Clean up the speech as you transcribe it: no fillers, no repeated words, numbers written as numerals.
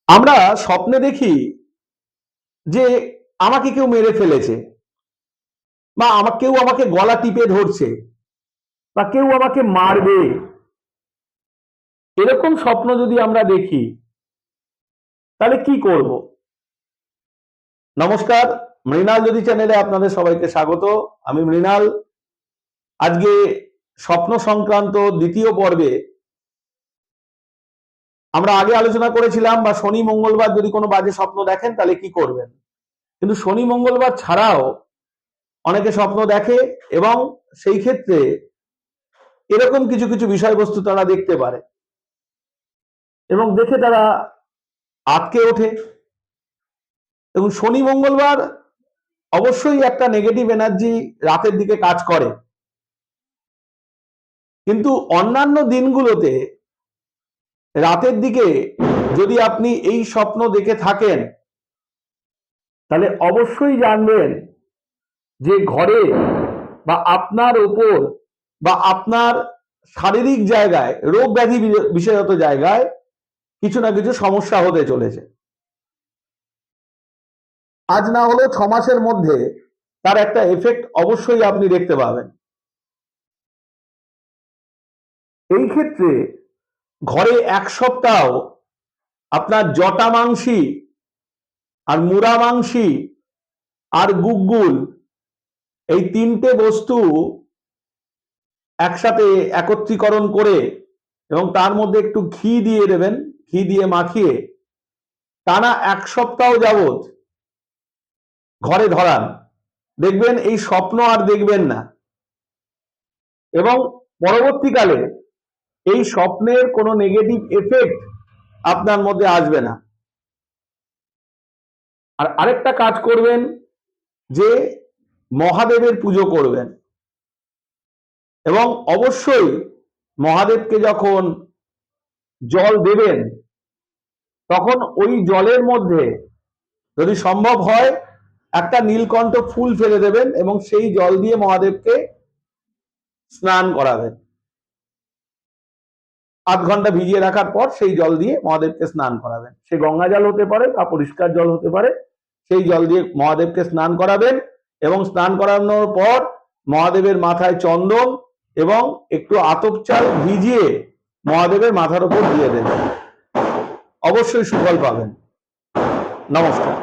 আমরা স্বপ্নে দেখি যে আমাকে কেউ মেরে ফেলেছে, বা কেউ আমাকে গলা টিপে ধরছে, বা কেউ আমাকে মারবে। এরকম স্বপ্ন যদি আমরা দেখি তাহলে কি করব? নমস্কার, মৃণাল জ্যোতি চ্যানেলে আপনাদের সবাইকে স্বাগত। আমি মৃণাল। আজকে স্বপ্ন সংক্রান্ত দ্বিতীয় পর্বে আমরা আগে আলোচনা করেছিলাম বা শনি মঙ্গলবার যদি কোনো বাজে স্বপ্ন দেখেন তাহলে কি করবেন। কিন্তু শনি মঙ্গলবার ছাড়াও অনেকে স্বপ্ন দেখে এবং সেই ক্ষেত্রে এরকম কিছু কিছু বিষয়বস্তু তারা দেখতে পারে এবং দেখে তারা আটকে ওঠে। এবং শনি মঙ্গলবার অবশ্যই একটা নেগেটিভ এনার্জি রাতের দিকে কাজ করে, কিন্তু অন্যান্য দিনগুলোতে রাতের দিকে যদি আপনি এই স্বপ্ন দেখে থাকেন তাহলে অবশ্যই জানবেন যে ঘরে বা আপনার ওপর বা আপনার শারীরিক জায়গায়, রোগ ব্যাধি বিষয়গত জায়গায় কিছু না কিছু সমস্যা হতে চলেছে। আজ না হলেও 6 মাসের মধ্যে তার একটা এফেক্ট অবশ্যই আপনি দেখতে পাবেন। এই ক্ষেত্রে ঘরে এক সপ্তাহ আপনার জটা মাংসী আর মুড়া মাংসী আর গুগ্গুল, এই তিনটে বস্তু একসাথে একত্রীকরণ করে এবং তার মধ্যে একটু ঘি দিয়ে দেবেন, ঘি দিয়ে মাখিয়ে টানা 1 সপ্তাহ যাবত ঘরে ধরান। দেখবেন এই স্বপ্ন আর দেখবেন না এবং পরবর্তীকালে এই স্বপ্নের কোনো নেগেটিভ এফেক্ট আপনার মধ্যে আসবে না। আর আরেকটা কাজ করবেন যে মহাদেবের পুজো করবেন এবং অবশ্যই মহাদেবকে যখন জল দেবেন তখন ওই জলের মধ্যে যদি সম্ভব হয় একটা নীলকণ্ঠ ফুল ফেলে দেবেন এবং সেই জল দিয়ে মহাদেবকে স্নান করাবেন। 8 ঘন্টা ভিজিয়ে রাখার পর সেই জল দিয়ে মহাদেবকে স্নান করাবেন। সে গঙ্গা জল হতে পারে বা পরিষ্কার জল হতে পারে, সেই জল দিয়ে মহাদেবকে স্নান করাবেন এবং স্নান করানোর পর মহাদেবের মাথায় চন্দন এবং একটু আতপ চাল ভিজিয়ে মহাদেবের মাথার উপর দিয়ে দেবেন। অবশ্যই সুফল পাবেন। নমস্কার।